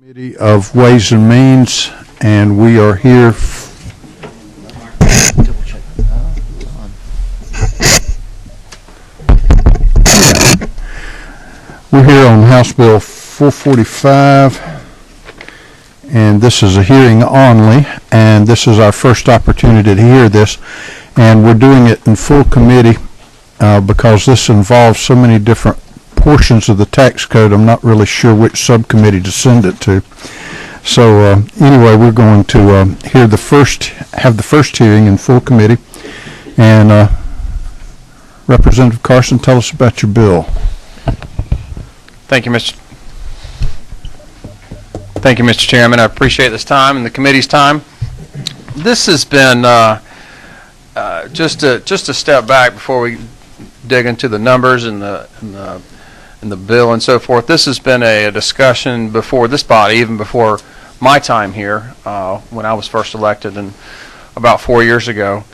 Committee of Ways and Means, and we are here. We're here on House Bill 445, and this is a hearing only, and this is our first opportunity to hear this, and we're doing it in full committee because this involves so many different portions of the tax code. I'm not really sure which subcommittee to send it to. So anyway, we're going to have the first hearing in full committee. And Representative Carson, tell us about your bill. Thank you, Mr. Chairman. I appreciate this time and the committee's time. This has been just a step back before we dig into the numbers and the bill and so forth. This has been a discussion before this body, even before my time here, when I was first elected and about 4 years ago.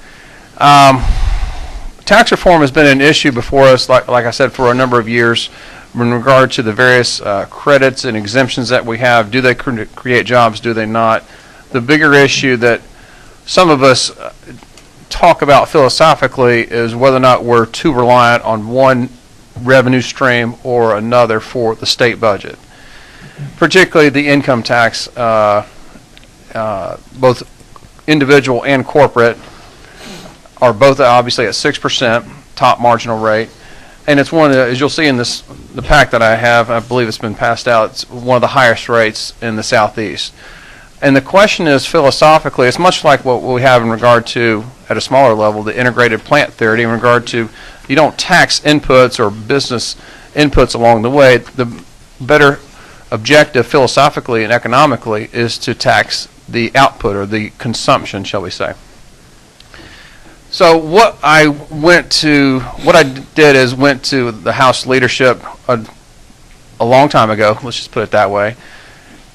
Tax reform has been an issue before us, like I said, for a number of years in regard to the various credits and exemptions that we have. Do they create jobs? Do they not? The bigger issue that some of us talk about philosophically is whether or not we're too reliant on one revenue stream or another for the state budget. Particularly the income tax, both individual and corporate, are both obviously at 6% top marginal rate. And it's one of the, as you'll see in the pack that I have, I believe it's been passed out, it's one of the highest rates in the Southeast. And the question is, philosophically, it's much like what we have in regard to, at a smaller level, the integrated plant theory in regard to you don't tax inputs or business inputs along the way. The better objective philosophically and economically is to tax the output or the consumption, shall we say. So what I did is went to the House leadership a long time ago, let's just put it that way,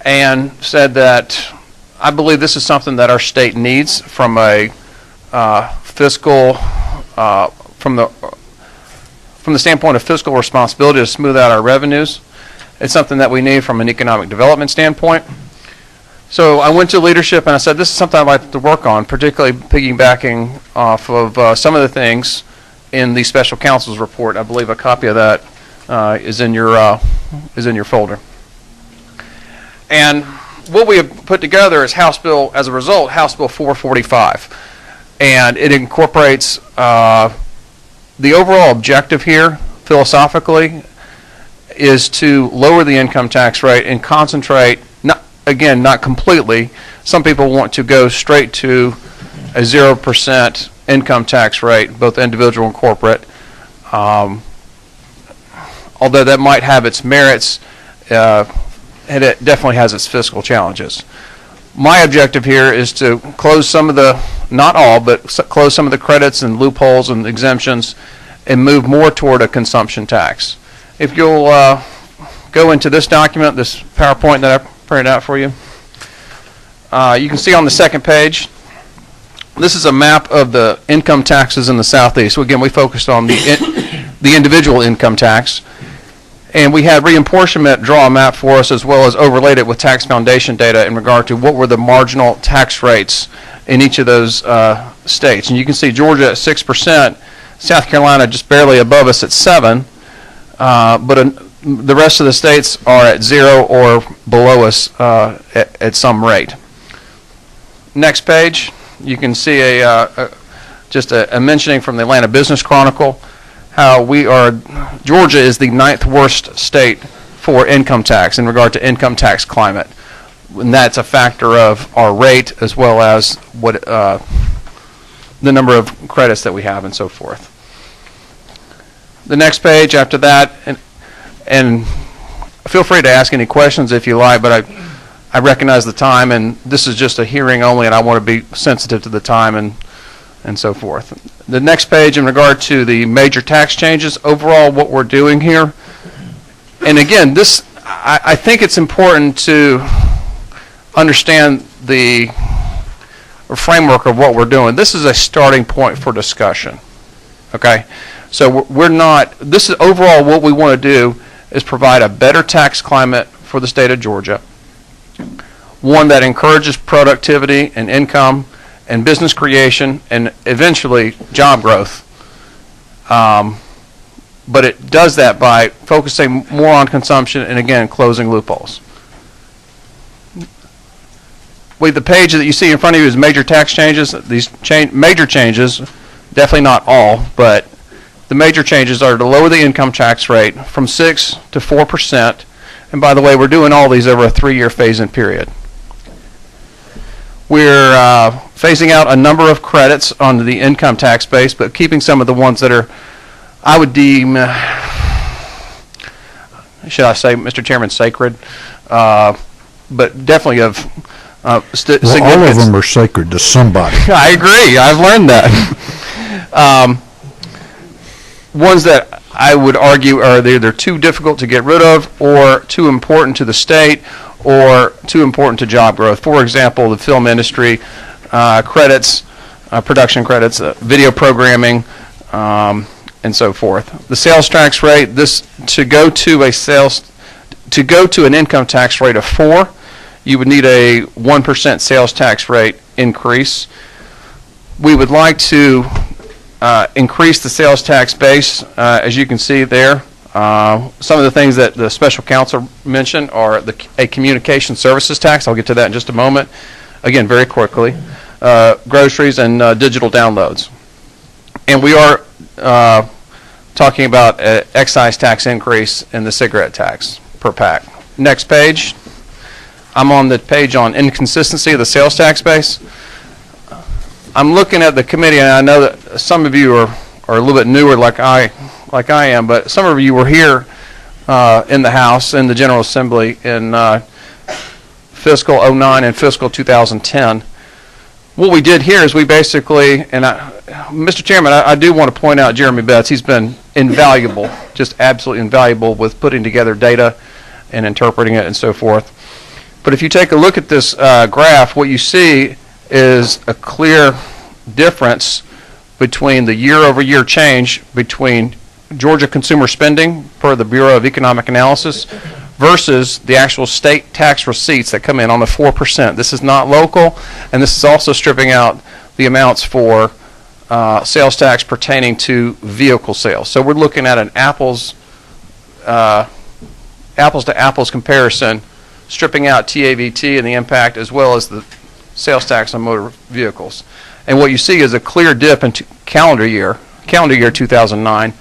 and said that I believe this is something that our state needs from a fiscal, from the standpoint of fiscal responsibility to smooth out our revenues. It's something that we need from an economic development standpoint. So I went to leadership and I said, this is something I'd like to work on, particularly piggybacking off of some of the things in the special counsel's report. I believe a copy of that is in your folder. And what we have put together is House Bill 445. And it incorporates the overall objective here, philosophically, is to lower the income tax rate and concentrate, not completely. Some people want to go straight to a 0% income tax rate, both individual and corporate. Although that might have its merits, and it definitely has its fiscal challenges. My objective here is to close some of the, not all, but close some of the credits and loopholes and exemptions and move more toward a consumption tax. If you'll go into this document, this PowerPoint that I printed out for you, you can see on the second page, this is a map of the income taxes in the Southeast. So again, we focused on the individual income tax. And we had reapportionment draw a map for us as well as overlaid it with tax foundation data in regard to what were the marginal tax rates in each of those states. And you can see Georgia at 6%, South Carolina just barely above us at 7%, but the rest of the states are at 0 or below us at some rate. Next page, you can see just a mentioning from the Atlanta Business Chronicle how Georgia is the 9th worst state for income tax in regard to income tax climate. And that's a factor of our rate as well as what the number of credits that we have and so forth. The next page after that, and feel free to ask any questions if you like, but I recognize the time, and this is just a hearing only, and I want to be sensitive to the time and so forth. The next page in regard to the major tax changes, overall what we're doing here, and again, I think it's important to understand the framework of what we're doing. This is a starting point for discussion, okay? So this is overall what we want to do is provide a better tax climate for the state of Georgia one that encourages productivity and income and business creation and eventually job growth. But it does that by focusing more on consumption and, again, closing loopholes. The page that you see in front of you is major tax changes. These major changes, definitely not all, but the major changes are to lower the income tax rate from 6 to 4%. And by the way, we're doing all these over a 3-year phase-in period. We're phasing out a number of credits on the income tax base, but keeping some of the ones that are, I would deem, should I say, Mr. Chairman, sacred, but definitely of significance. All of them are sacred to somebody. I agree. I've learned that. Ones that I would argue are either too difficult to get rid of or too important to the state or too important to job growth. For example, the film industry, credits, production credits, video programming, and so forth. The sales tax rate, to go to an income tax rate of 4, you would need a 1% sales tax rate increase. We would like to increase the sales tax base, as you can see there. Some of the things that the special counsel mentioned are a communication services tax. I'll get to that in just a moment. Again, very quickly. Groceries and digital downloads. And we are talking about an excise tax increase in the cigarette tax per pack. Next page. I'm on the page on inconsistency of the sales tax base. I'm looking at the committee, and I know that some of you are a little bit newer like I am, but some of you were here in the House, in the General Assembly in fiscal 09 and fiscal 2010. What we did here is we basically, and Mr. Chairman, I do want to point out Jeremy Betts. He's been invaluable, just absolutely invaluable with putting together data and interpreting it and so forth. But if you take a look at this graph, what you see is a clear difference between the year-over-year change between Georgia consumer spending per the Bureau of Economic Analysis versus the actual state tax receipts that come in on the 4%. This is not local, and this is also stripping out the amounts for sales tax pertaining to vehicle sales. So we're looking at an apples to apples comparison, stripping out TAVT and the impact, as well as the sales tax on motor vehicles. And what you see is a clear dip in calendar year 2009.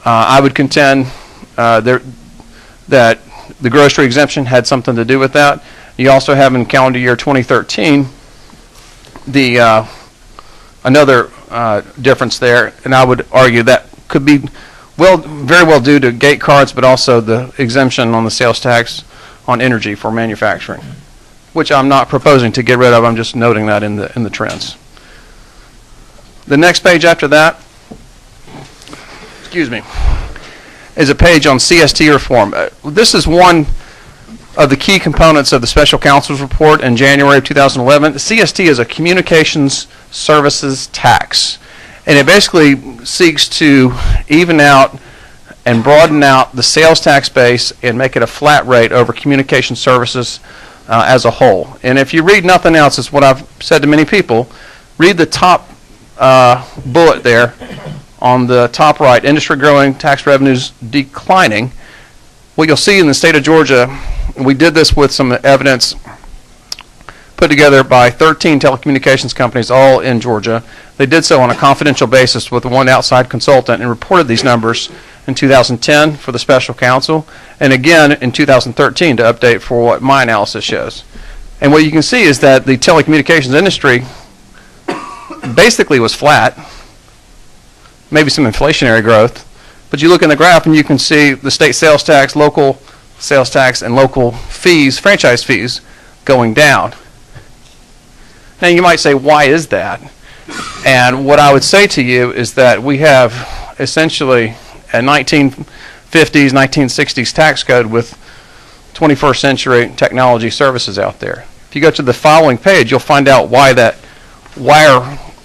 I would contend that the grocery exemption had something to do with that. You also have in calendar year 2013 another difference there, and I would argue that could be very well due to gate cards, but also the exemption on the sales tax on energy for manufacturing, which I'm not proposing to get rid of. I'm just noting that in the trends. The next page after that, is a page on CST reform. This is one of the key components of the special counsel's report in January of 2011. The CST is a communications services tax, and it basically seeks to even out and broaden out the sales tax base and make it a flat rate over communication services as a whole. And if you read nothing else, it's what I've said to many people, read the top bullet there on the top right, industry growing, tax revenues declining. What you'll see in the state of Georgia, and we did this with some evidence put together by 13 telecommunications companies, all in Georgia. They did so on a confidential basis with one outside consultant and reported these numbers in 2010 for the special counsel, and again in 2013 to update for what my analysis shows. And what you can see is that the telecommunications industry basically was flat, maybe some inflationary growth, but you look in the graph and you can see the state sales tax, local sales tax, and local fees, franchise fees, going down. Now you might say, why is that? And what I would say to you is that we have essentially a 1950s, 1960s tax code with 21st century technology services out there. If you go to the following page, you'll find out why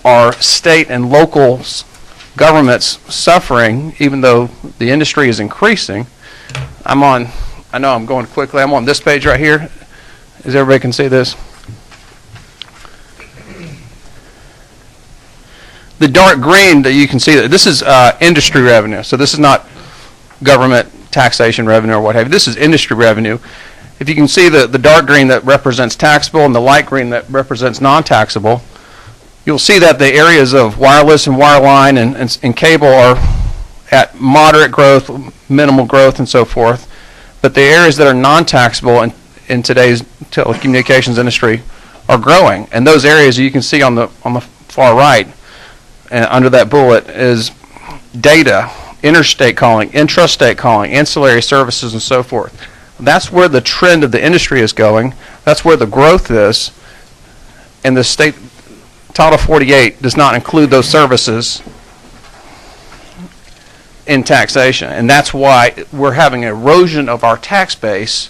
are state and local governments suffering, even though the industry is increasing. I know I'm going quickly. I'm on this page right here. As everybody can see this? The dark green that you can see, this is industry revenue. So this is not government taxation revenue or what have you. This is industry revenue. If you can see the dark green that represents taxable and the light green that represents non-taxable, you'll see that the areas of wireless and wireline and cable are at moderate growth, minimal growth, and so forth. But the areas that are non-taxable in today's telecommunications industry are growing. And those areas you can see on the far right, and under that bullet, is data, interstate calling, intrastate calling, ancillary services, and so forth. That's where the trend of the industry is going. That's where the growth is. And the state Title 48 does not include those services in taxation. And that's why we're having an erosion of our tax base,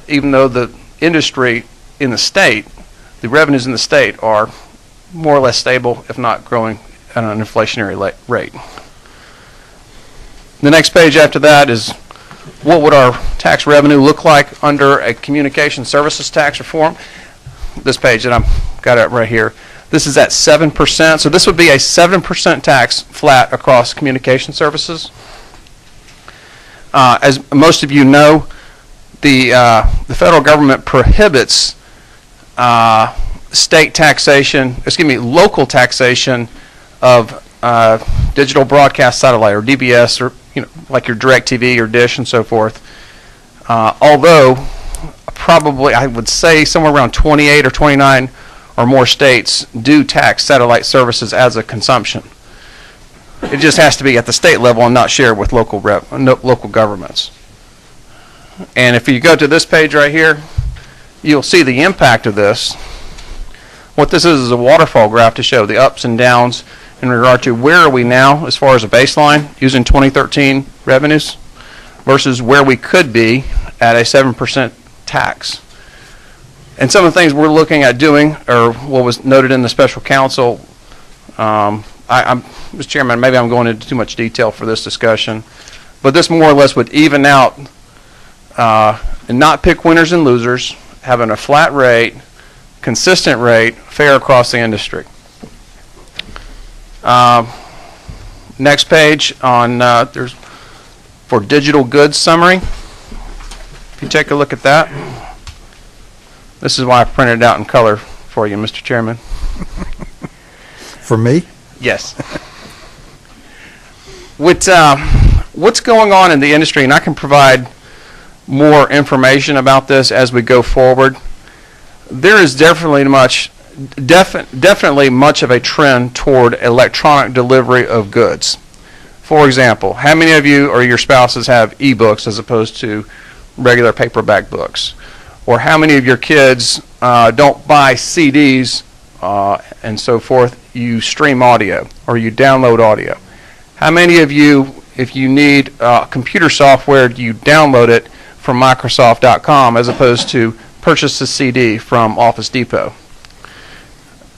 even though the industry in the state, the revenues in the state are more or less stable, if not growing at an inflationary rate. The next page after that is what would our tax revenue look like under a communication services tax reform. This page that I've got it right here. This is at 7%. So this would be a 7% tax flat across communication services. As most of you know, the federal government prohibits local taxation of digital broadcast satellite, or DBS, or like your DirecTV or Dish and so forth. Although probably I would say somewhere around 28 or 29 or more states do tax satellite services as a consumption. It just has to be at the state level and not shared with local governments. And if you go to this page right here, you'll see the impact of this. What this is a waterfall graph to show the ups and downs in regard to where are we now as far as a baseline using 2013 revenues versus where we could be at a 7% tax. And some of the things we're looking at doing, or what was noted in the special counsel, Mr. Chairman, maybe I'm going into too much detail for this discussion, but this more or less would even out and not pick winners and losers, having a flat rate, consistent rate, fair across the industry. Next page on there's for digital goods summary. If you take a look at that, this is why I printed it out in color for you, Mr. Chairman. For me? Yes. What's going on in the industry, and I can provide more information about this as we go forward. There is definitely much of a trend toward electronic delivery of goods. For example, how many of you or your spouses have e-books as opposed to regular paperback books? Or how many of your kids don't buy CDs and so forth, you stream audio or you download audio? How many of you, if you need computer software, do you download it from Microsoft.com as opposed to purchase a CD from Office Depot?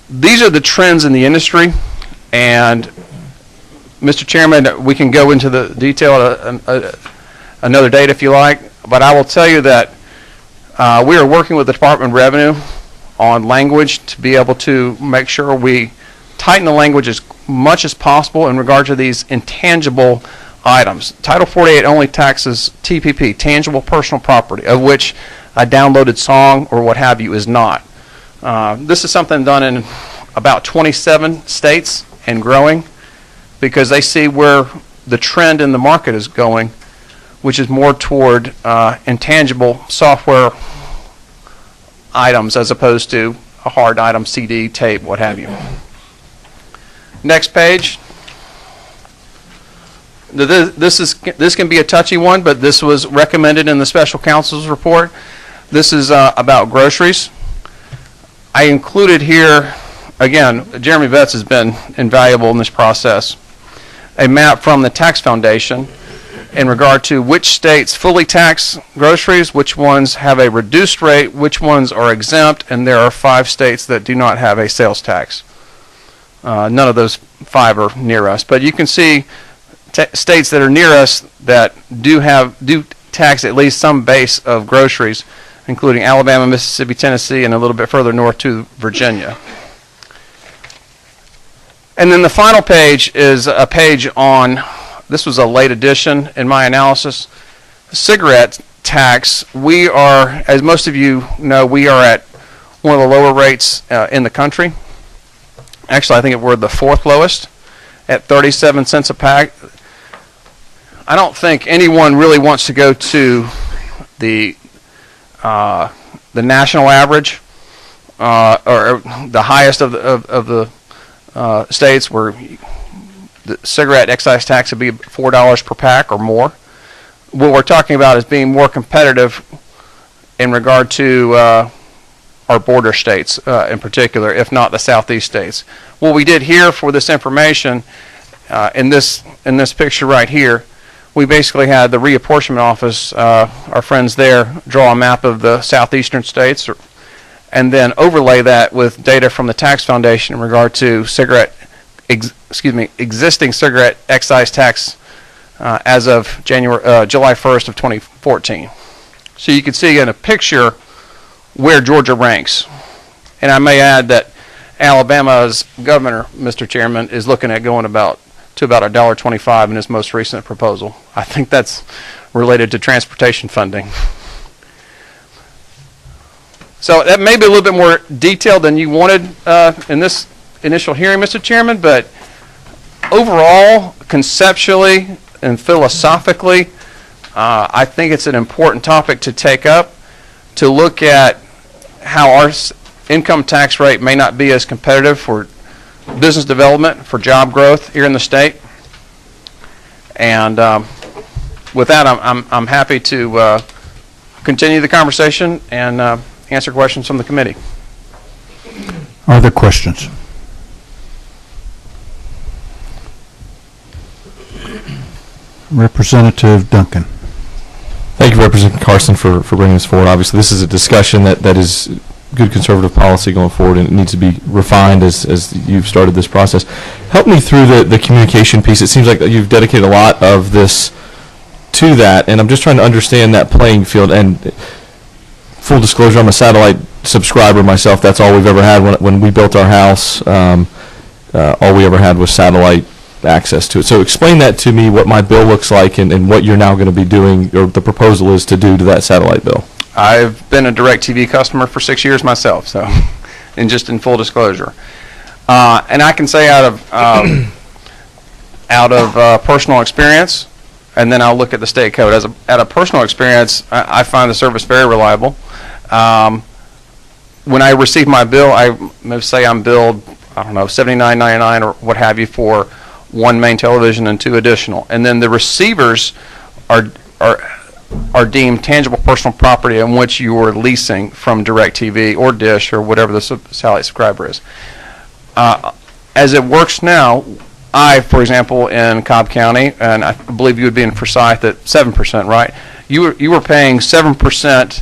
These are the trends in the industry, and Mr. Chairman, we can go into the detail another date if you like, but I will tell you that we are working with the Department of Revenue on language to be able to make sure we tighten the language as much as possible in regard to these intangible items. Title 48 only taxes TPP, tangible personal property, of which a downloaded song or what have you is not. This is something done in about 27 states and growing, because they see where the trend in the market is going, which is more toward intangible software items as opposed to a hard item, CD, tape, what have you. Next page. This can be a touchy one, but this was recommended in the special counsel's report. This is about groceries. I included here, again, Jeremy Betts has been invaluable in this process, a map from the Tax Foundation in regard to which states fully tax groceries, which ones have a reduced rate, which ones are exempt, and there are 5 states that do not have a sales tax. None of those 5 are near us, but you can see states that are near us that do tax at least some base of groceries. including Alabama, Mississippi, Tennessee, and a little bit further north to Virginia. And then the final page is a page on, this was a late addition in my analysis, cigarette tax. We are, as most of you know, we are at one of the lower rates in the country. Actually, I think we're the fourth lowest at 37 cents a pack. I don't think anyone really wants to go to the national average or the highest of the states where the cigarette excise tax would be $4 per pack or more. What we're talking about is being more competitive in regard to our border states in particular, if not the southeast states. What we did here for this information in this picture right here, we basically had the reapportionment office, our friends there, draw a map of the southeastern states, and then overlay that with data from the Tax Foundation in regard to existing cigarette excise tax as of July 1st of 2014. So you can see in a picture where Georgia ranks. And I may add that Alabama's governor, Mr. Chairman, is looking at going to about $1.25 in his most recent proposal. I think that's related to transportation funding. So that may be a little bit more detailed than you wanted in this initial hearing, Mr. Chairman, but overall, conceptually and philosophically, I think it's an important topic to take up, to look at how our income tax rate may not be as competitive for business development, for job growth here in the state. And with that, I'm happy to continue the conversation and answer questions from the committee. Are there questions? Representative Duncan. Thank you, Representative Carson, for bringing this forward. Obviously, this is a discussion that is good conservative policy going forward, and it needs to be refined as you've started this process. Help me through the communication piece. It seems like you've dedicated a lot of this to that, and I'm just trying to understand that playing field. And full disclosure, I'm a satellite subscriber myself. That's all we've ever had. When we built our house, all we ever had was satellite access to it. So explain that to me, what my bill looks like and what you're now going to be doing, or the proposal is to do to that satellite bill. I've been a DirecTV customer for 6 years myself, so, and just in full disclosure. And I can say out of personal experience, and then I'll look at the state code. Out of personal experience, I find the service very reliable. When I receive my bill, I may say I'm billed, I don't know, $79.99 or what have you for one main television and 2 additional. And then the receivers are deemed tangible personal property in which you are leasing from DirecTV or Dish or whatever the satellite subscriber is. As it works now, for example, in Cobb County, and I believe you would be in Forsyth at 7%, right? You were paying 7%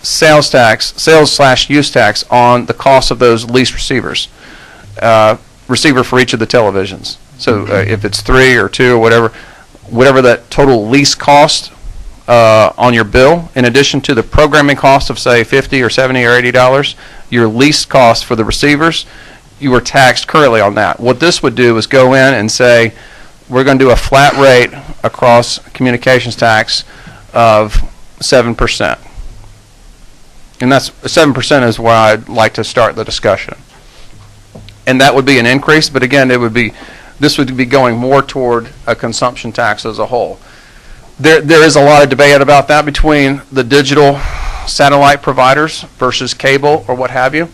sales/use tax on the cost of those leased receivers, receiver for each of the televisions. So if it's 3 or 2 or whatever that total lease cost on your bill, in addition to the programming cost of say $50 or $70 or $80, your lease cost for the receivers, you are taxed currently on that. What this would do is go in and say, we're going to do a flat rate across communications tax of 7%. And that's 7% is where I'd like to start the discussion. And that would be an increase, but again, this would be going more toward a consumption tax as a whole. There is a lot of debate about that between the digital satellite providers versus cable or what have you.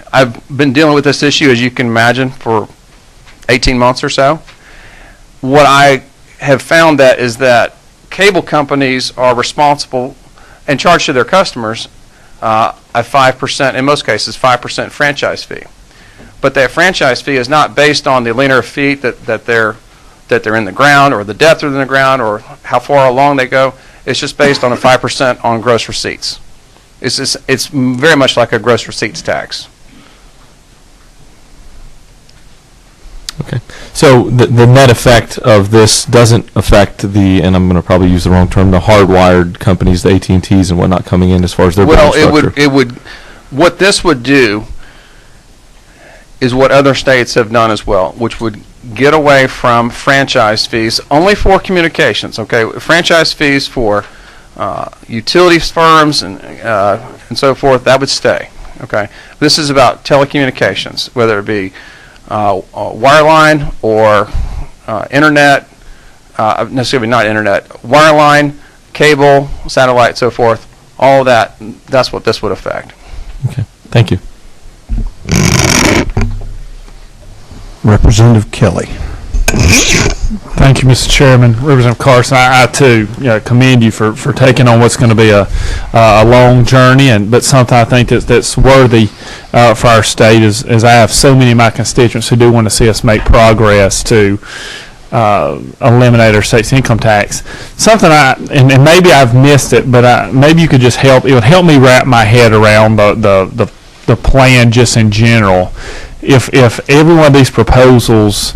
I've been dealing with this issue, as you can imagine, for 18 months or so. What I have found is that cable companies are responsible and charge to their customers a 5%, in most cases, 5% franchise fee. But that franchise fee is not based on the linear feet that they're in the ground, or the depth of the ground, or how far along they go. It's just based on a 5% on gross receipts. It's very much like a gross receipts tax. Okay. So the net effect of this doesn't affect the, and I'm going to probably use the wrong term, the hardwired companies, the AT&Ts and whatnot coming in as far as their billing structure. It would, what this would do is what other states have done as well, which would get away from franchise fees only for communications, okay? Franchise fees for utilities firms and so forth, that would stay, okay? This is about telecommunications, whether it be wireline or internet, necessarily not internet, wireline, cable, satellite, so forth, all of that, that's what this would affect. Okay, thank you. Representative Kelly. Thank you, Mr. Chairman. Representative Carson, I too commend you for taking on what's going to be a long journey, but something I think that's worthy for our state, as I have so many of my constituents who do want to see us make progress to eliminate our state's income tax. Something and maybe I've missed it, but maybe you could just help. It would help me wrap my head around the plan just in general. If every one of these proposals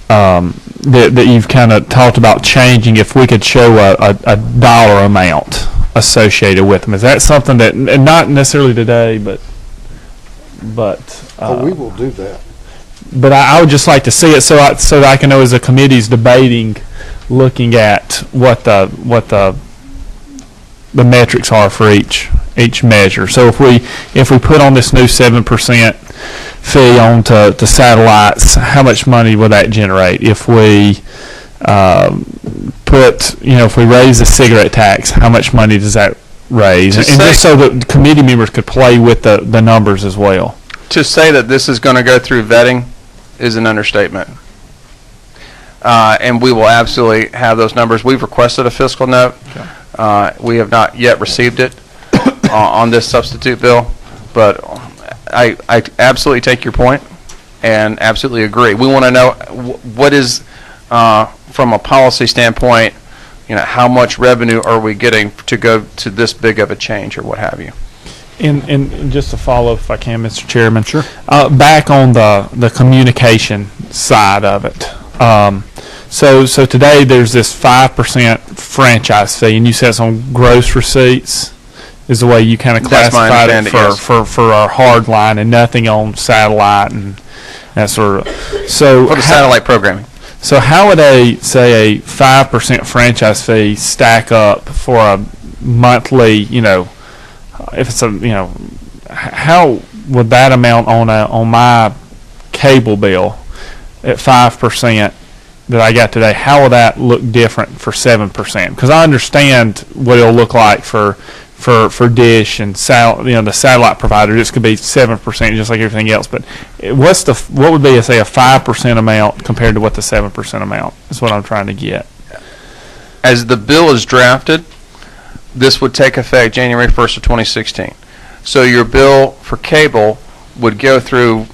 that you've kind of talked about changing, if we could show a dollar amount associated with them, is that something that, and not necessarily today, but We will do that. But I would just like to see it so that I can know as the committee's debating, looking at what the metrics are for each measure. So if we put on this new 7% fee on to satellites, how much money will that generate? If we if we raise the cigarette tax, how much money does that raise? And just so that committee members could play with the numbers as well. To say that this is going to go through vetting is an understatement. And we will absolutely have those numbers. We've requested a fiscal note. Okay. We have not yet received it on this substitute bill, but I absolutely take your point and absolutely agree. We want to know what is, from a policy standpoint, how much revenue are we getting to go to this big of a change or what have you. And just to follow, if I can, Mr. Chairman. Sure. Back on the communication side of it. So today there's this 5% franchise fee, and you said it's on gross receipts, is the way you kind of classified it for our hard line, and nothing on satellite and that sort of. So for the satellite programming. So how would a 5% franchise fee stack up for a monthly, if it's how would that amount on my cable bill at 5% that I got today? How will that look different for 7%? Because I understand what it'll look like for Dish and the satellite provider. This could be 7% just like everything else. But what would be a 5% amount compared to what the 7% amount is? What I'm trying to get. As the bill is drafted, this would take effect January 1st of 2016. So your bill for cable would go through,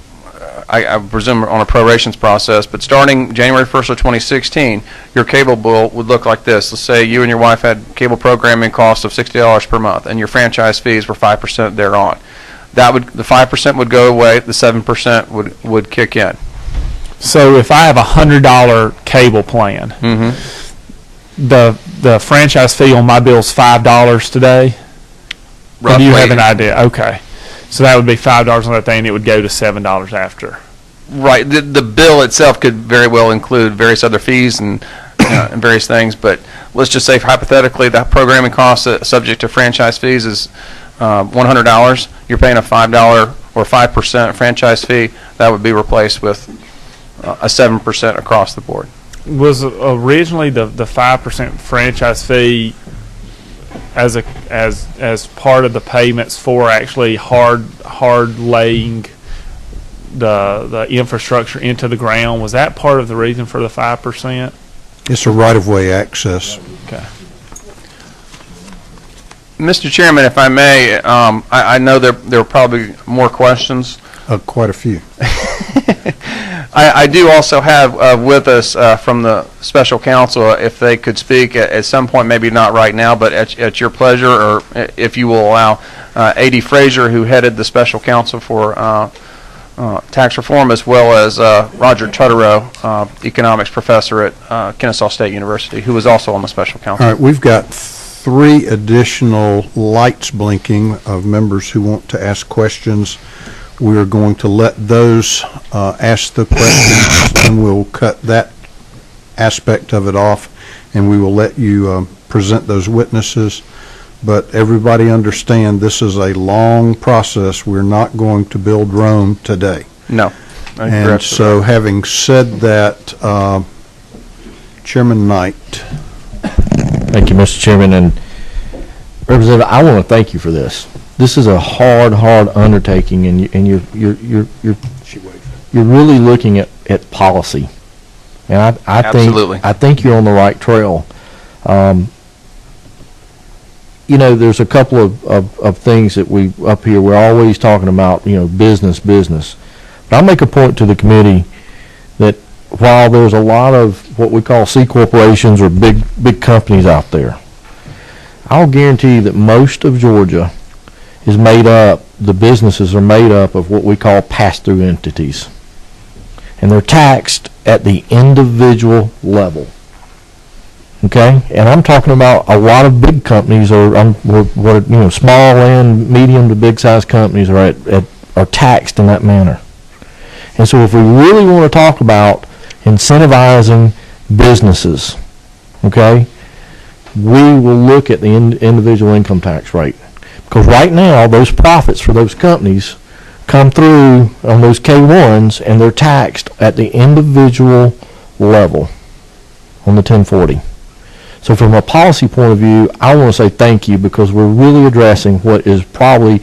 I presume, on a prorations process, but starting January 1st of 2016, your cable bill would look like this. Let's say you and your wife had cable programming costs of $60 per month, and your franchise fees were 5% thereon. The 5% would go away, the 7% would kick in. So if I have a $100 cable plan, the franchise fee on my bill is $5 today? Roughly. Or do you have an idea? Okay. So that would be $5 on that thing, and it would go to $7 after. Right. The bill itself could very well include various other fees and various things, but let's just say hypothetically that programming cost subject to franchise fees is $100. You're paying a $5 or 5% franchise fee. That would be replaced with a 7% across the board. Was originally the 5% franchise fee as part of the payments for actually hard laying the infrastructure into the ground? Was that part of the reason for the 5%? It's a right-of-way access. Okay. Mr. Chairman, if I may, I know there are probably more questions. Quite a few. I do also have with us from the special counsel, if they could speak at some point, maybe not right now, but at your pleasure, or if you will allow, A.D. Frazier, who headed the special counsel for tax reform, as well as Roger Tutterow, economics professor at Kennesaw State University, who was also on the special counsel. All right, we've got 3 additional lights blinking of members who want to ask questions. We're going to let those ask the questions, and we'll cut that aspect of it off, and we will let you present those witnesses. But everybody understand, this is a long process. We're not going to build Rome today. No. And so, having said that, Chairman Knight. Thank you, Mr. Chairman. And Representative, I want to thank you for this. This is a hard undertaking, and you're really looking at policy. And I think you're on the right trail. You know, there's a couple of things that we up here, we're always talking about, you know, business. But I'll make a point to the committee that while there's a lot of what we call C corporations or big companies out there, I'll guarantee you that most of Georgia is made up, the businesses are made up of what we call pass-through entities. And they're taxed at the individual level. Okay, and I'm talking about a lot of big companies, or small and medium to big size companies are taxed in that manner. And so, if we really want to talk about incentivizing businesses, okay, we will look at the individual income tax rate, because right now those profits for those companies come through on those K1s, and they're taxed at the individual level on the 1040. So from a policy point of view, I want to say thank you, because we're really addressing what is probably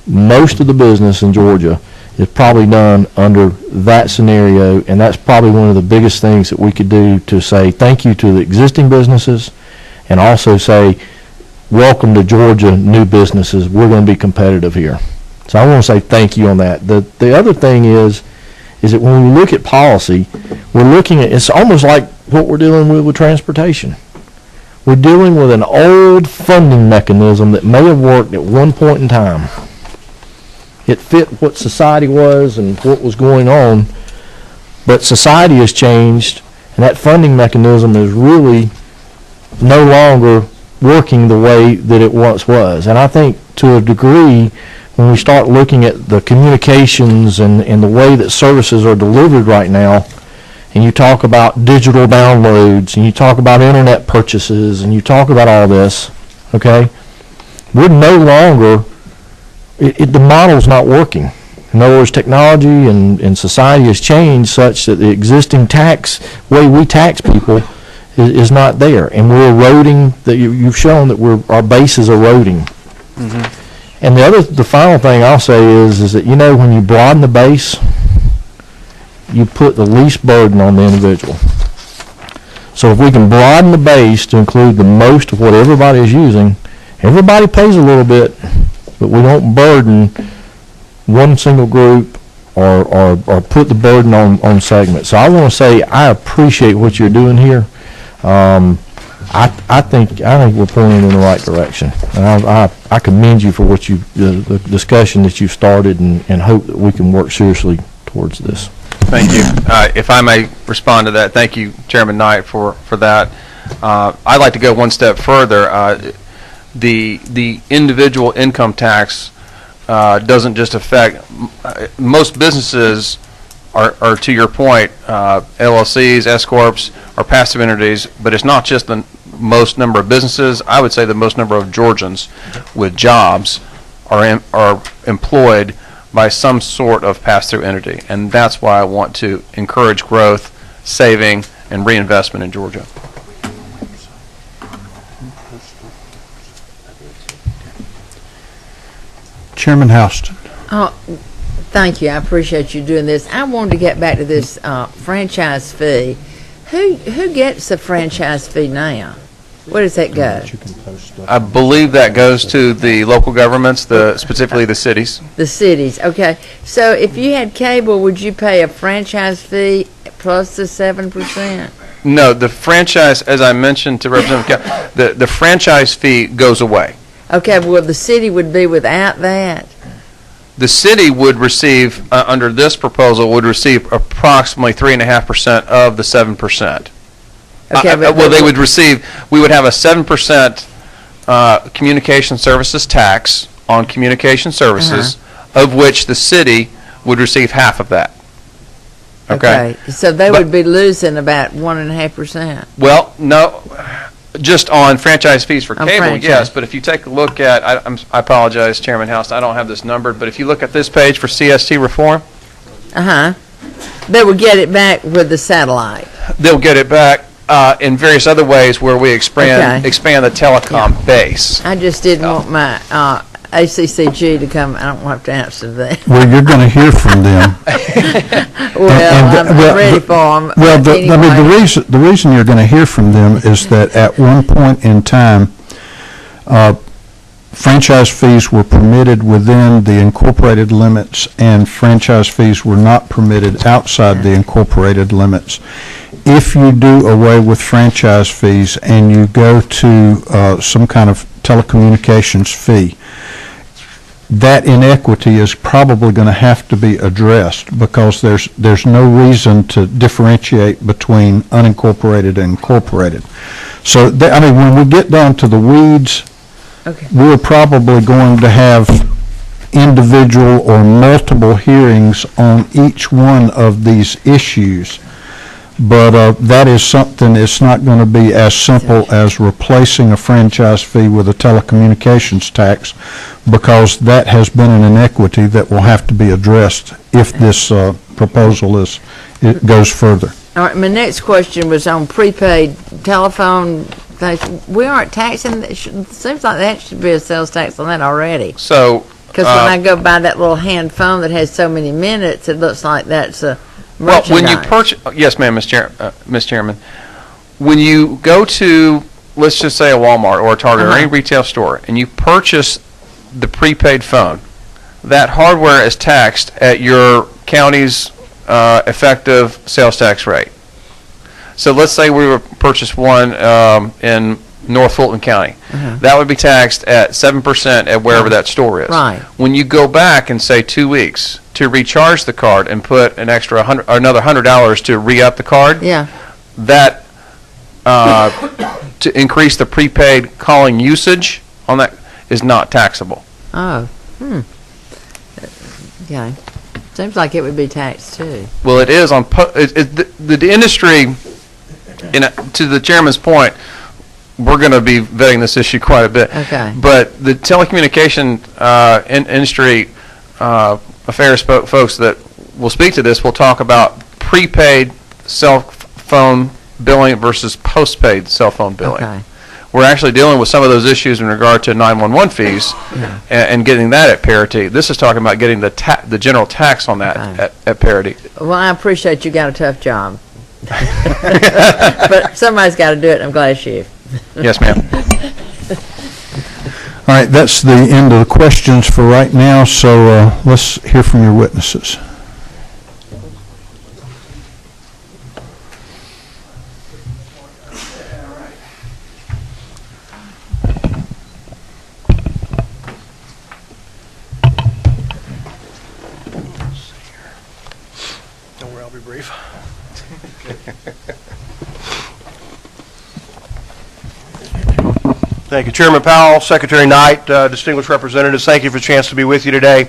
most of the business in Georgia is probably done under that scenario, and that's probably one of the biggest things that we could do to say thank you to the existing businesses, and also say welcome to Georgia new businesses. We're going to be competitive here. So I want to say thank you on that. The other thing is that when we look at policy, we're looking at, it's almost like what we're dealing with transportation. We're dealing with an old funding mechanism that may have worked at one point in time. It fit what society was and what was going on, but society has changed, and that funding mechanism is really no longer working the way that it once was. And I think to a degree, when we start looking at the communications and the way that services are delivered right now, and you talk about digital downloads, and you talk about internet purchases, and you talk about all this, okay, we're no longer, the model's not working. In other words, technology and society has changed such that the existing way we tax people is not there, and we're eroding. You've shown that our base is eroding. Mm-hmm. And the final thing I'll say is that, you know, when you broaden the base, you put the least burden on the individual. So if we can broaden the base to include the most of what everybody is using, everybody pays a little bit, but we don't burden one single group or put the burden on segments. So I want to say I appreciate what you're doing here. I think we're pointing in the right direction, and I commend you for the discussion that you've started, and hope that we can work seriously towards this. Thank you. If I may respond to that, thank you, Chairman Knight, for that. I'd like to go one step further. The individual income tax doesn't just affect most businesses. Are to your point, LLCs, S corps, are passive entities, but it's not just the most number of businesses. I would say the most number of Georgians with jobs are employed by some sort of pass-through entity, and that's why I want to encourage growth, saving, and reinvestment in Georgia. Chairman Houston. Thank you. I appreciate you doing this. I wanted to get back to this franchise fee. Who gets the franchise fee now? Where does that go? I believe that goes to the local governments, specifically the cities. The cities, okay. So if you had cable, would you pay a franchise fee plus the 7%? No, the franchise, as I mentioned to Representative the franchise fee goes away. Okay, well, the city would be without that? The city would receive, under this proposal, would receive approximately 3.5% of the 7%. Okay, Well, they would receive, we would have a 7% communication services tax on communication services, of which the city would receive half of that. Okay? So they would be losing about 1.5%. Well, no, just on franchise fees for On cable, franchise. yes. But if you take a look at, I apologize, Chairman House, I don't have this numbered, but if you look at this page for CST reform, They would get it back with the satellite. they'll get it back in various other ways where we expand Okay. the telecom base. I just didn't want my ACCG to come. I don't have to answer that. Well, you're going to hear from them. Well, I'm ready for them. Well, the reason you're going to hear from them is that at one point in time, franchise fees were permitted within the incorporated limits, and franchise fees were not permitted outside the incorporated limits. If you do away with franchise fees and you go to some kind of telecommunications fee, that inequity is probably going to have to be addressed, because there's no reason to differentiate between unincorporated and incorporated. So, when we get down to the weeds, we're probably going to have individual or multiple hearings on each one of these issues. But that is something, it's not going to be as simple as replacing a franchise fee with a telecommunications tax, because that has been an inequity that will have to be addressed if this proposal it goes further. All right, my next question was on prepaid telephone things. We aren't taxing, it seems like that should be a sales tax on that already. So, Because when I go buy that little hand phone that has so many minutes, it looks like that's a well, when you merchandise. purchase, yes, ma'am, Ms. Chairman, when you go to, let's just say a Walmart or a Target or any retail store, and you purchase the prepaid phone, that hardware is taxed at your county's effective sales tax rate. So let's say we were purchase one in North Fulton County. That would be taxed at 7% at wherever that store is. Right. When you go back in, say, 2 weeks to recharge the card and put an extra another $100 to re-up the card, that to increase the prepaid calling usage on that is not taxable. Oh, okay. Seems like it would be taxed too. Well, it is on the industry. To the chairman's point, we're going to be vetting this issue quite a bit. Okay. But the telecommunication industry affairs folks that will speak to this will talk about prepaid cell phone billing versus postpaid cell phone billing. Okay. We're actually dealing with some of those issues in regard to 911 fees and getting that at parity. This is talking about getting the general tax on that at parity. Well, I appreciate you got a tough job. But somebody's got to do it, and I'm glad it's you. Yes, ma'am. All right, that's the end of the questions for right now, so let's hear from your witnesses. Don't worry, I'll be brief. Thank you, Chairman Powell, Secretary Knight, distinguished representatives. Thank you for the chance to be with you today.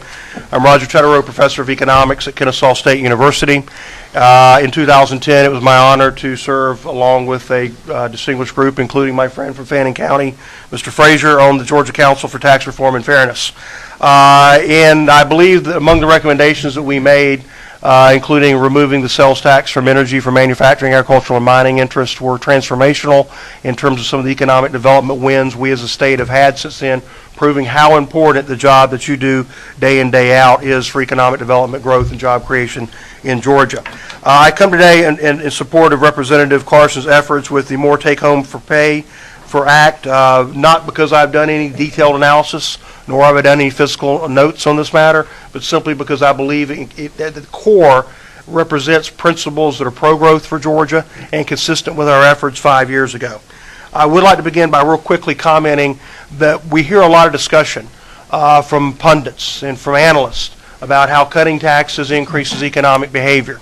I'm Roger Teterow, Professor of Economics at Kennesaw State University. In 2010, it was my honor to serve along with a distinguished group, including my friend from Fannin County, Mr. Frazier, on the Georgia Council for Tax Reform and Fairness. And I believe that among the recommendations that we made, including removing the sales tax from energy for manufacturing, agricultural, and mining interests, were transformational in terms of some of the economic development wins we as a state have had since then, proving how important the job that you do day in, day out is for economic development, growth, and job creation in Georgia. I come today in support of Representative Carson's efforts with the More Take Home for Pay for Act, not because I've done any detailed analysis, nor have I done any fiscal notes on this matter, but simply because I believe it at the core represents principles that are pro-growth for Georgia and consistent with our efforts 5 years ago. I would like to begin by real quickly commenting that we hear a lot of discussion from pundits and from analysts about how cutting taxes increases economic behavior.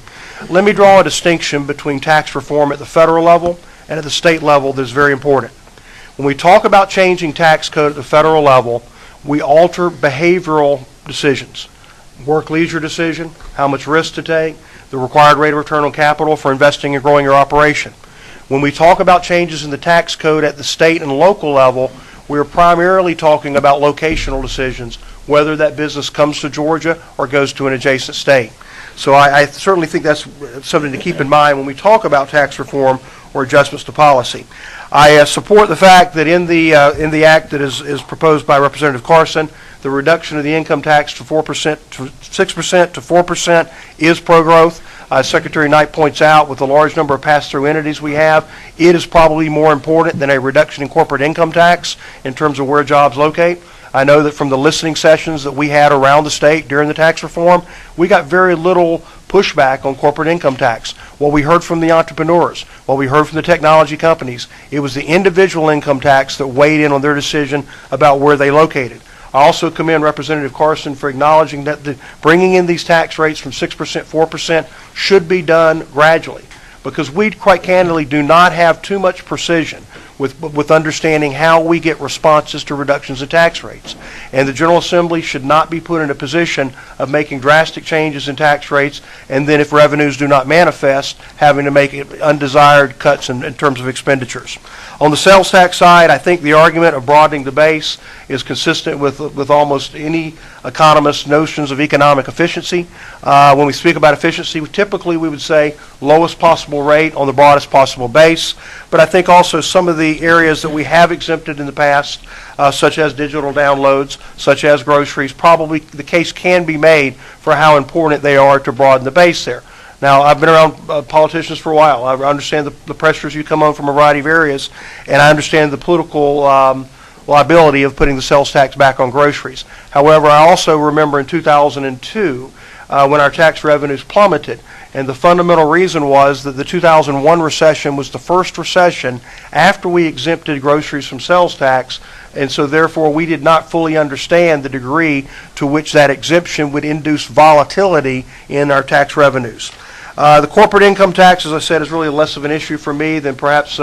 Let me draw a distinction between tax reform at the federal level and at the state level that is very important. When we talk about changing tax code at the federal level, we alter behavioral decisions. Work-leisure decision, how much risk to take, the required rate of return on capital for investing and growing your operation. When we talk about changes in the tax code at the state and local level, we're primarily talking about locational decisions, whether that business comes to Georgia or goes to an adjacent state. So I certainly think that's something to keep in mind when we talk about tax reform or adjustments to policy. I support the fact that in the act that is proposed by Representative Carson, the reduction of the income tax to 4% to 6% to 4% is pro-growth. Secretary Knight points out, with the large number of pass-through entities we have, it is probably more important than a reduction in corporate income tax in terms of where jobs locate. I know that from the listening sessions that we had around the state during the tax reform, we got very little pushback on corporate income tax. What we heard from the entrepreneurs, what we heard from the technology companies, it was the individual income tax that weighed in on their decision about where they located. I also commend Representative Carson for acknowledging that bringing in these tax rates from 6%, 4% should be done gradually, because we quite candidly do not have too much precision with understanding how we get responses to reductions in tax rates. And the General Assembly should not be put in a position of making drastic changes in tax rates, and then if revenues do not manifest, having to make undesired cuts in terms of expenditures. On the sales tax side, I think the argument of broadening the base is consistent with almost any economist's notions of economic efficiency. When we speak about efficiency, typically we would say lowest possible rate on the broadest possible base. But I think also some of the areas that we have exempted in the past, such as digital downloads, such as groceries, probably the case can be made for how important they are to broaden the base there. Now, I've been around politicians for a while. I understand the pressures you come on from a variety of areas, and I understand the political liability of putting the sales tax back on groceries. However, I also remember in 2002 when our tax revenues plummeted, and the fundamental reason was that the 2001 recession was the first recession after we exempted groceries from sales tax, and so therefore we did not fully understand the degree to which that exemption would induce volatility in our tax revenues. The corporate income tax, as I said, is really less of an issue for me than perhaps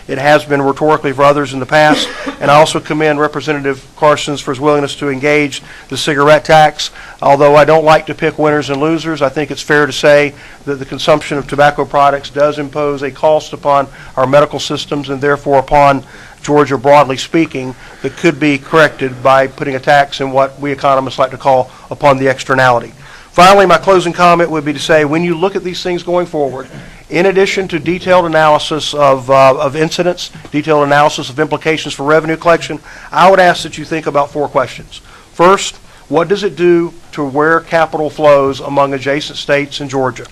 it has been rhetorically for others in the past. And I also commend Representative Carson for his willingness to engage the cigarette tax. Although I don't like to pick winners and losers, I think it's fair to say that the consumption of tobacco products does impose a cost upon our medical systems and therefore upon Georgia, broadly speaking, that could be corrected by putting a tax in what we economists like to call upon the externality. Finally, my closing comment would be to say, when you look at these things going forward, in addition to detailed analysis of incidents, detailed analysis of implications for revenue collection, I would ask that you think about 4 questions. First, what does it do to where capital flows among adjacent states in Georgia?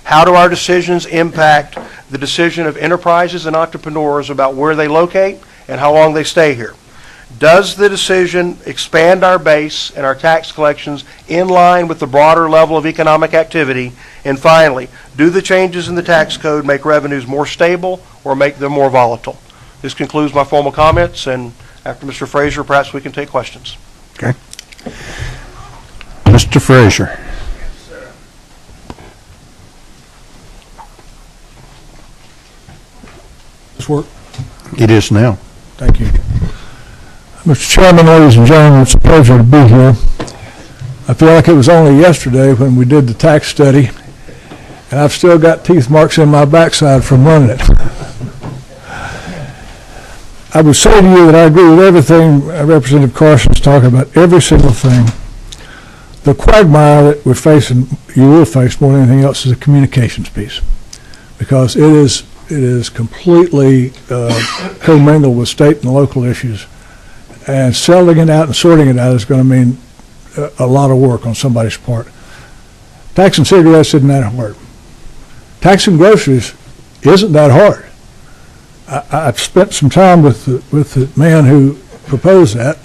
How do our decisions impact the decision of enterprises and entrepreneurs about where they locate and how long they stay here? Does the decision expand our base and our tax collections in line with the broader level of economic activity? And finally, do the changes in the tax code make revenues more stable or make them more volatile? This concludes my formal comments, and after Mr. Frazier, perhaps we can take questions. Okay. Mr. Frazier. This work? It is now. Thank you. Mr. Chairman, ladies and gentlemen, it's a pleasure to be here. I feel like it was only yesterday when we did the tax study, and I've still got teeth marks in my backside from running it. I would say to you that I agree with everything Representative Carson's talking about, every single thing. The quagmire that we're facing, you will face more than anything else, is the communications piece, because it is completely commingled with state and local issues. And selling it out and sorting it out is going to mean a lot of work on somebody's part. Taxing cigarettes isn't that hard. Taxing groceries isn't that hard. I've spent some time with the man who proposed that,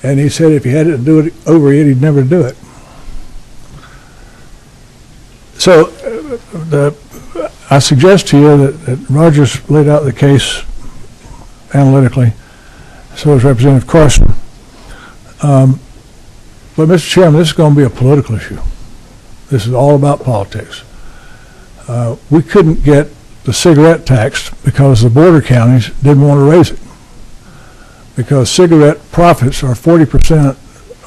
and he said if he had to do it over again, he'd never do it. So I suggest to you that Roger's laid out the case analytically. So is Representative Carson. But, Mr. Chairman, this is going to be a political issue. This is all about politics. We couldn't get the cigarette tax because the border counties didn't want to raise it, because cigarette profits are 40%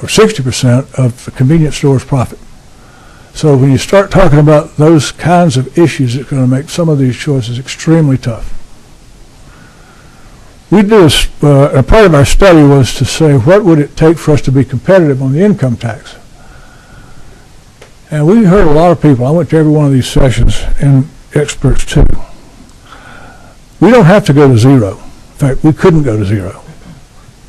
or 60% of the convenience store's profit. So when you start talking about those kinds of issues, it's going to make some of these choices extremely tough. We did a part of our study was to say, what would it take for us to be competitive on the income tax? And we heard a lot of people. I went to every one of these sessions, and experts too. We don't have to go to zero. In fact, we couldn't go to zero.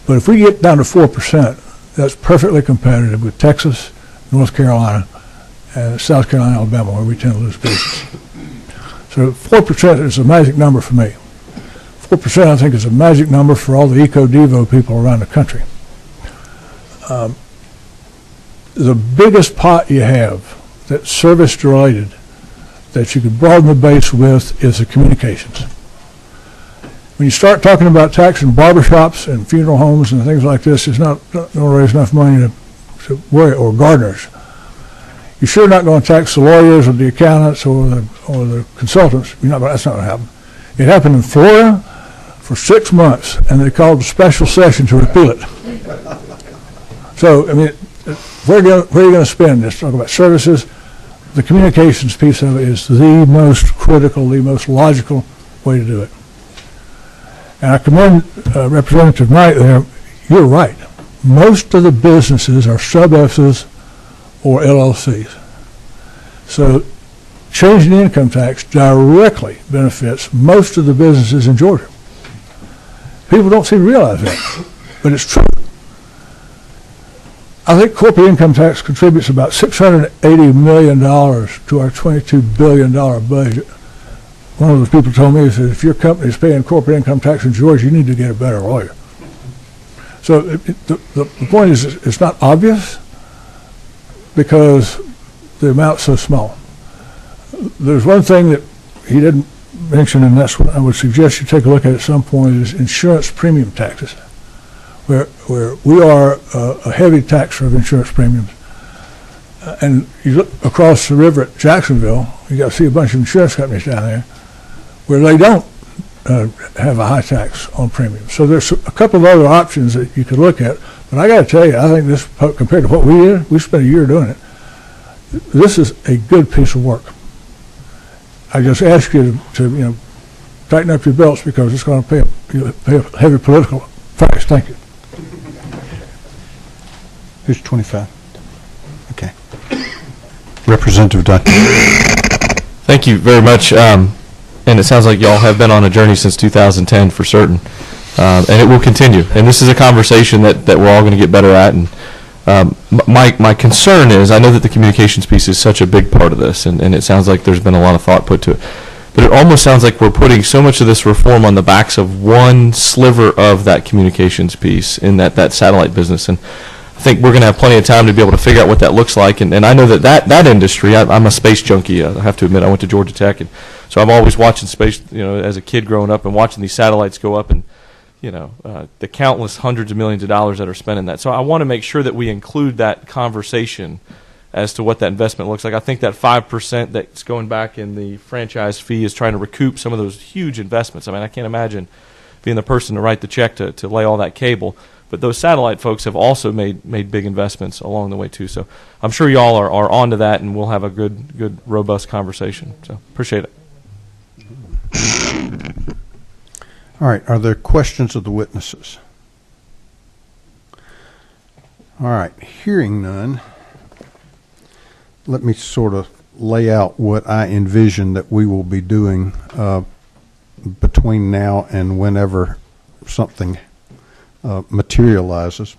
But if we get down to 4%, that's perfectly competitive with Texas, North Carolina, and South Carolina, Alabama, where we tend to lose business. So 4% is a magic number for me. 4%, I think, is a magic number for all the eco-devo people around the country. The biggest pot you have that's service-related that you could broaden the base with is the communications. When you start talking about taxing barbershops and funeral homes and things like this, it's not going to raise enough money to worry, or gardeners. You're sure not going to tax the lawyers or the accountants or the consultants. That's not going to happen. It happened in Florida for 6 months, and they called a special session to repeal it. So, I mean, where are you going to spend this? Talk about services. The communications piece of it is the most critical, the most logical way to do it. And I commend Representative Knight there. You're right. Most of the businesses are sub-Fs or LLCs. So changing the income tax directly benefits most of the businesses in Georgia. People don't seem to realize that, but it's true. I think corporate income tax contributes about $680 million to our $22 billion budget. One of those people told me, he said, if your company is paying corporate income tax in Georgia, you need to get a better lawyer. So the point is, it's not obvious because the amount's so small. There's one thing that he didn't mention, and that's what I would suggest you take a look at some point, is insurance premium taxes, where we are a heavy taxer of insurance premiums. And you look across the river at Jacksonville, you got to see a bunch of insurance companies down there where they don't have a high tax on premiums. So there's a couple of other options that you could look at. But I got to tell you, I think this, compared to what we did, we spent a year doing it. This is a good piece of work. I just ask you to tighten up your belts because it's going to pay a heavy political price. Thank you. Who's 25? Okay. Representative Duncan. Thank you very much. And it sounds like y'all have been on a journey since 2010 for certain. And it will continue. And this is a conversation that we're all going to get better at. And my concern is, I know that the communications piece is such a big part of this, and it sounds like there's been a lot of thought put to it. But it almost sounds like we're putting so much of this reform on the backs of one sliver of that communications piece in that satellite business. And I think we're going to have plenty of time to be able to figure out what that looks like. And I know that industry, I'm a space junkie. I have to admit, I went to Georgia Tech, and so I'm always watching space, as a kid growing up and watching these satellites go up and, the countless hundreds of millions of dollars that are spent in that. So I want to make sure that we include that conversation as to what that investment looks like. I think that 5% that's going back in the franchise fee is trying to recoup some of those huge investments. I mean, I can't imagine being the person to write the check to lay all that cable. But those satellite folks have also made big investments along the way, too. So I'm sure y'all are on to that, and we'll have a good, robust conversation. So appreciate it. All right. Are there questions of the witnesses? All right. Hearing none, let me sort of lay out what I envision that we will be doing between now and whenever something materializes.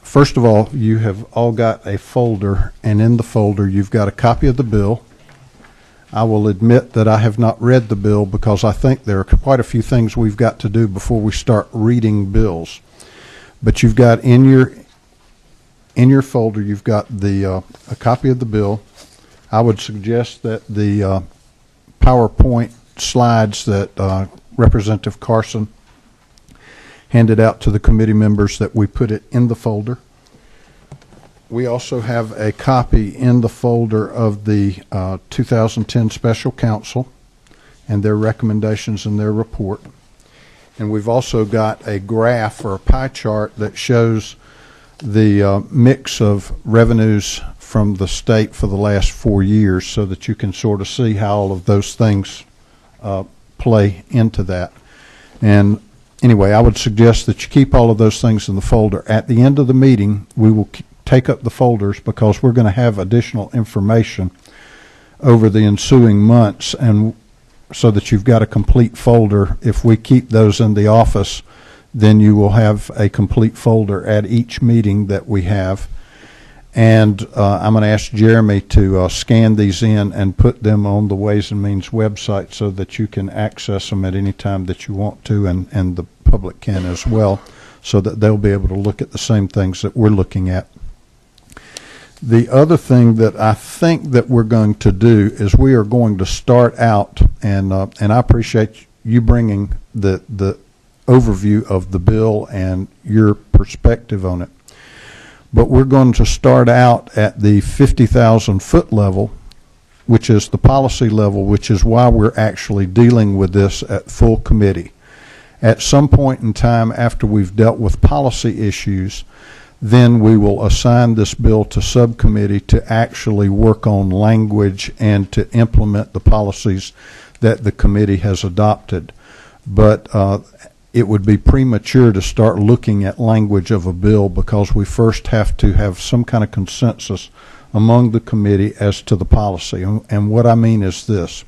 First of all, you have all got a folder, and in the folder you've got a copy of the bill. I will admit that I have not read the bill because I think there are quite a few things we've got to do before we start reading bills. But you've got in your folder, you've got a copy of the bill. I would suggest that the PowerPoint slides that Representative Carson handed out to the committee members that we put it in the folder. We also have a copy in the folder of the 2010 Special Counsel and their recommendations and their report. And we've also got a graph or a pie chart that shows the mix of revenues from the state for the last 4 years, so that you can sort of see how all of those things play into that. And anyway, I would suggest that you keep all of those things in the folder. At the end of the meeting, we will take up the folders because we're going to have additional information over the ensuing months, and so that you've got a complete folder. If we keep those in the office, then you will have a complete folder at each meeting that we have. And I'm going to ask Jeremy to scan these in and put them on the Ways and Means website so that you can access them at any time that you want to, and the public can as well, so that they'll be able to look at the same things that we're looking at. The other thing that I think that we're going to do is we are going to start out, and I appreciate you bringing the overview of the bill and your perspective on it. But we're going to start out at the 50,000 foot level, which is the policy level, which is why we're actually dealing with this at full committee. At some point in time after we've dealt with policy issues, then we will assign this bill to subcommittee to actually work on language and to implement the policies that the committee has adopted. But it would be premature to start looking at language of a bill, because we first have to have some kind of consensus among the committee as to the policy. And what I mean is this.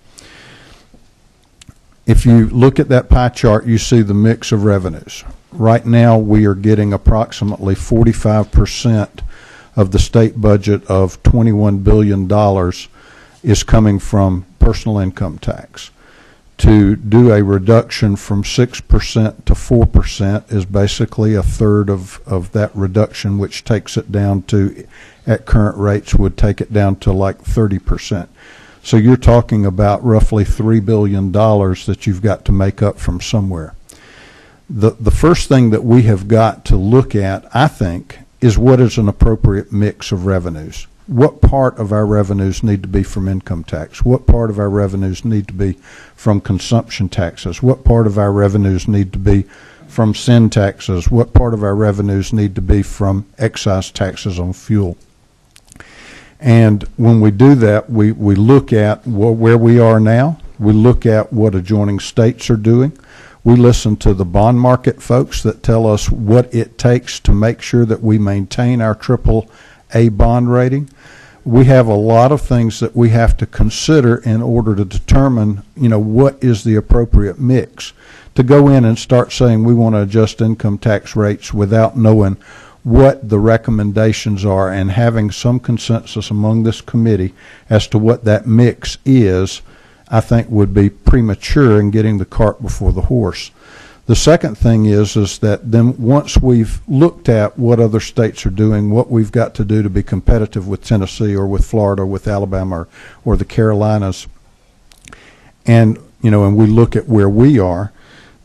If you look at that pie chart, you see the mix of revenues. Right now, we are getting approximately 45% of the state budget of $21 billion is coming from personal income tax. To do a reduction from 6% to 4% is basically a third of that reduction, which takes it down to, at current rates, would take it down to like 30%. So you're talking about roughly $3 billion that you've got to make up from somewhere. The first thing that we have got to look at, I think, is what is an appropriate mix of revenues. What part of our revenues need to be from income tax? What part of our revenues need to be from consumption taxes? What part of our revenues need to be from sin taxes? What part of our revenues need to be from excise taxes on fuel? And when we do that, we look at where we are now. We look at what adjoining states are doing. We listen to the bond market folks that tell us what it takes to make sure that we maintain our AAA bond rating. We have a lot of things that we have to consider in order to determine, what is the appropriate mix. To go in and start saying we want to adjust income tax rates without knowing what the recommendations are and having some consensus among this committee as to what that mix is, I think would be premature in getting the cart before the horse. The second thing is that then once we've looked at what other states are doing, what we've got to do to be competitive with Tennessee or with Florida or with Alabama or the Carolinas, and and we look at where we are,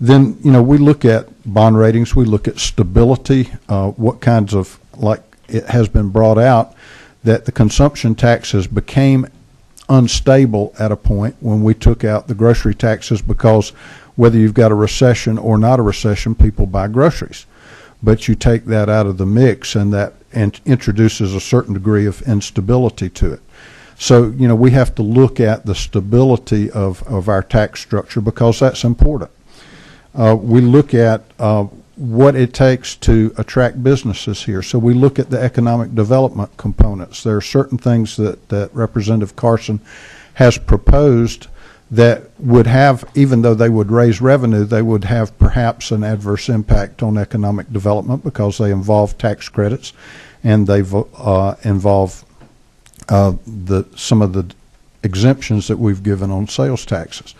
then we look at bond ratings, we look at stability, what kinds of, like it has been brought out, that the consumption taxes became unstable at a point when we took out the grocery taxes, because whether you've got a recession or not a recession, people buy groceries. But you take that out of the mix, and that introduces a certain degree of instability to it. So, we have to look at the stability of our tax structure, because that's important. We look at what it takes to attract businesses here. So we look at the economic development components. There are certain things that Representative Carson has proposed that would have, even though they would raise revenue, they would have perhaps an adverse impact on economic development, because they involve tax credits and they involve some of the exemptions that we've given on sales taxes.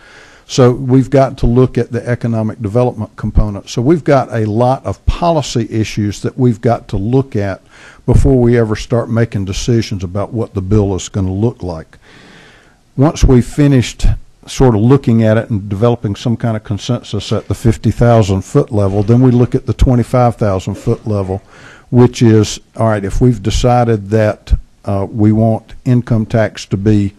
So we've got to look at the economic development component. So we've got a lot of policy issues that we've got to look at before we ever start making decisions about what the bill is going to look like. Once we've finished sort of looking at it and developing some kind of consensus at the 50,000 foot level. Then we look at the 25,000 foot level, which is, all right, if we've decided that we want income tax to be,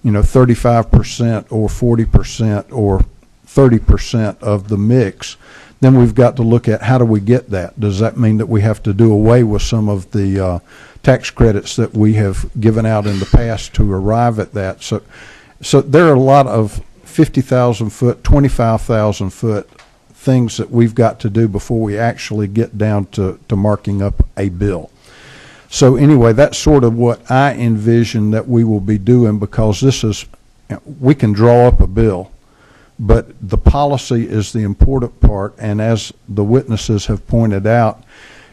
35% or 40% or 30% of the mix, then we've got to look at how do we get that. Does that mean that we have to do away with some of the tax credits that we have given out in the past to arrive at that? So there are a lot of 50,000 foot, 25,000 foot things that we've got to do before we actually get down to marking up a bill. So anyway, that's sort of what I envision that we will be doing, because this is, we can draw up a bill, but the policy is the important part. And as the witnesses have pointed out,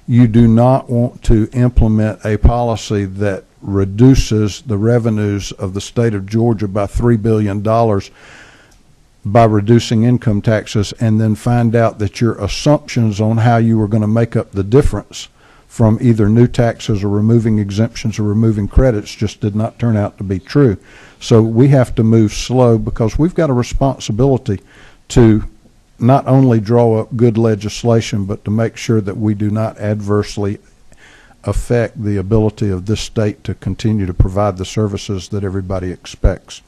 you do not want to implement a policy that reduces the revenues of the state of Georgia by $3 billion by reducing income taxes, and then find out that your assumptions on how you were going to make up the difference from either new taxes or removing exemptions or removing credits just did not turn out to be true. So we have to move slow, because we've got a responsibility to not only draw up good legislation, but to make sure that we do not adversely affect the ability of this state to continue to provide the services that everybody expects.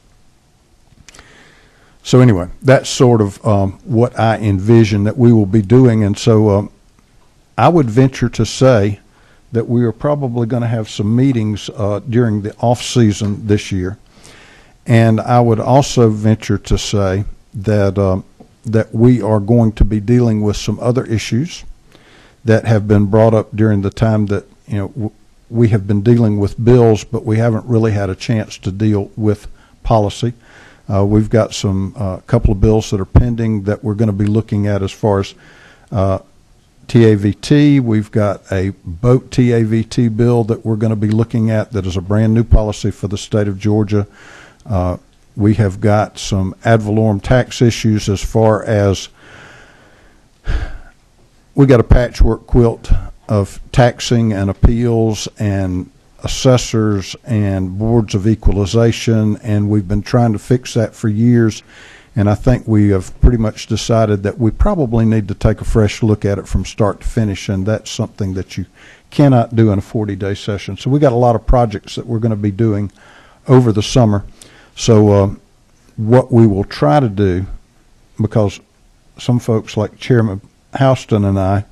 So anyway, that's sort of what I envision that we will be doing. And so I would venture to say that we are probably going to have some meetings during the off season this year. And I would also venture to say that that we are going to be dealing with some other issues that have been brought up during the time that we have been dealing with bills, but we haven't really had a chance to deal with policy. We've got some couple of bills that are pending that we're going to be looking at as far as TAVT. We've got a boat TAVT bill that we're going to be looking at that is a brand new policy for the state of Georgia. We have got some ad valorem tax issues as far as we got a patchwork quilt of taxing and appeals and assessors and boards of equalization, and we've been trying to fix that for years. And I think we have pretty much decided that we probably need to take a fresh look at it from start to finish, and that's something that you cannot do in a 40-day session. So we got a lot of projects that we're going to be doing over the summer. So what we will try to do, because some folks like Chairman Houston and I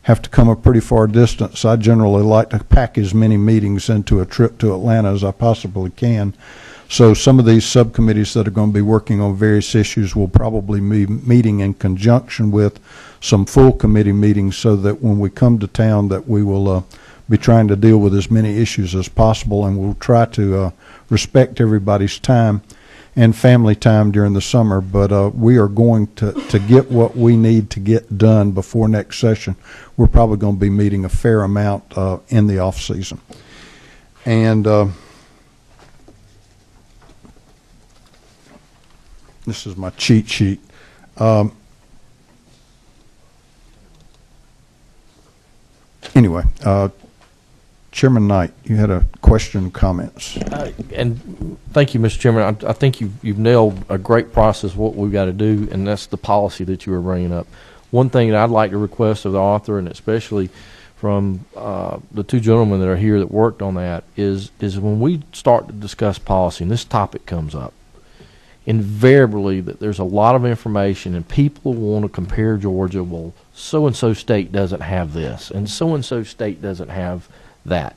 have to come a pretty far distance, I generally like to pack as many meetings into a trip to Atlanta as I possibly can. So some of these subcommittees that are going to be working on various issues will probably be meeting in conjunction with some full committee meetings, so that when we come to town that we will be trying to deal with as many issues as possible, and we'll try to respect everybody's time and family time during the summer. But we are going to get what we need to get done before next session. We're probably going to be meeting a fair amount in the off season. And this is my cheat sheet. Anyway, Chairman Knight, you had a question, comments. And thank you, Mr. Chairman. I think you've nailed a great process of what we've got to do, and that's the policy that you were bringing up. One thing that I'd like to request of the author, and especially from the two gentlemen that are here that worked on that, is when we start to discuss policy and this topic comes up, invariably that there's a lot of information and people want to compare Georgia. Well, so-and-so state doesn't have this, and so-and-so state doesn't have that.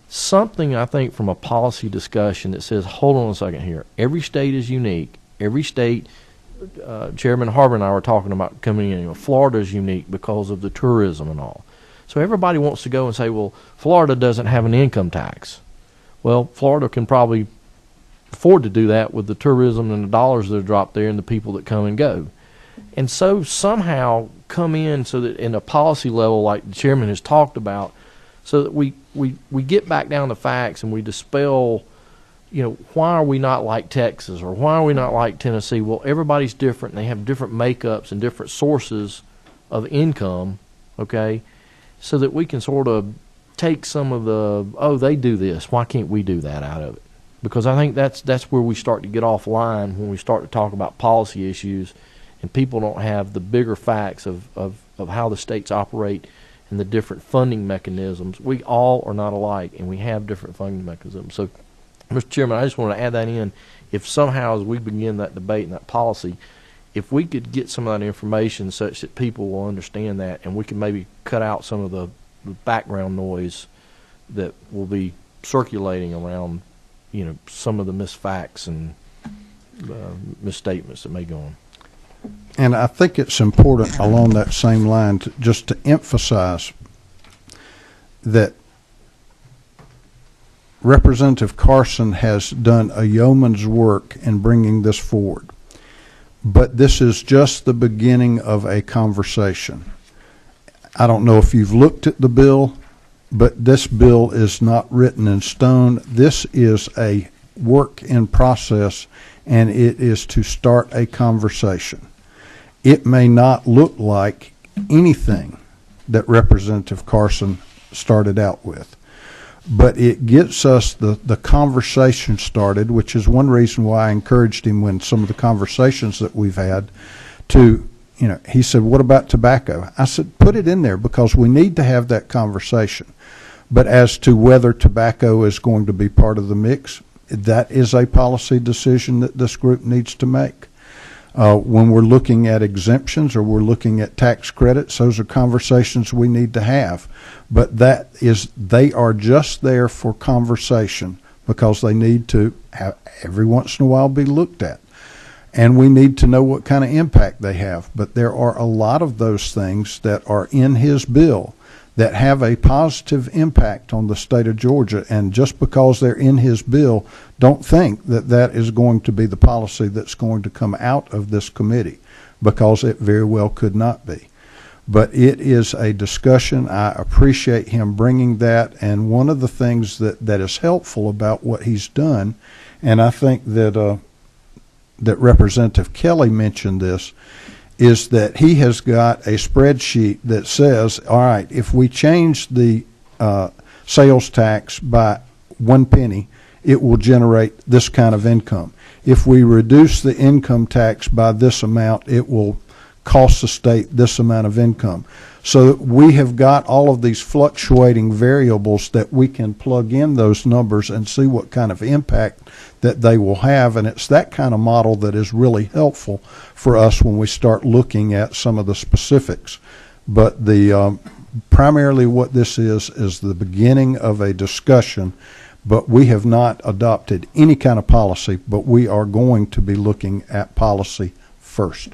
Something, I think, from a policy discussion that says, hold on a second here, every state is unique. Every state, Chairman Harbor and I were talking about coming in, Florida is unique because of the tourism and all. So everybody wants to go and say, well, Florida doesn't have an income tax. Well, Florida can probably afford to do that with the tourism and the dollars that are dropped there and the people that come and go. And so somehow come in so that in a policy level like the chairman has talked about, so that we get back down to facts and we dispel, why are we not like Texas, or why are we not like Tennessee? Well, everybody's different. And they have different makeups and different sources of income, okay, so that we can sort of take some of the, oh, they do this, why can't we do that out of it? because I think that's where we start to get offline when we start to talk about policy issues, and people don't have the bigger facts of how the states operate and the different funding mechanisms. We all are not alike, and we have different funding mechanisms. So, Mr. Chairman, I just want to add that in. If somehow as we begin that debate and that policy, if we could get some of that information such that people will understand that, and we can maybe cut out some of the background noise that will be circulating around, some of the misfacts and misstatements that may go on. And I think it's important along that same line just to emphasize that Representative Carson has done a yeoman's work in bringing this forward. But this is just the beginning of a conversation. I don't know if you've looked at the bill, but this bill is not written in stone. This is a work in process, and it is to start a conversation. It may not look like anything that Representative Carson started out with, but it gets us the conversation started, which is one reason why I encouraged him when some of the conversations that we've had to, he said, what about tobacco? I said, put it in there because we need to have that conversation. But as to whether tobacco is going to be part of the mix, that is a policy decision that this group needs to make. When we're looking at exemptions or we're looking at tax credits, those are conversations we need to have. But they are just there for conversation because they need to have every once in a while be looked at. And we need to know what kind of impact they have. But there are a lot of those things that are in his bill that have a positive impact on the state of Georgia. And just because they're in his bill, don't think that that is going to be the policy that's going to come out of this committee, because it very well could not be. But it is a discussion. I appreciate him bringing that. And one of the things that is helpful about what he's done, and I think that that Representative Kelly mentioned this, is that he has got a spreadsheet that says, all right, if we change the sales tax by 1 penny, it will generate this kind of income. If we reduce the income tax by this amount, it will cost the state this amount of income. So we have got all of these fluctuating variables that we can plug in those numbers and see what kind of impact that they will have. And it's that kind of model that is really helpful for us when we start looking at some of the specifics. But the primarily what this is the beginning of a discussion, but we have not adopted any kind of policy, but we are going to be looking at policy first.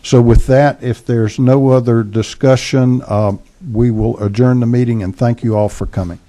So with that, if there's no other discussion, we will adjourn the meeting, and thank you all for coming.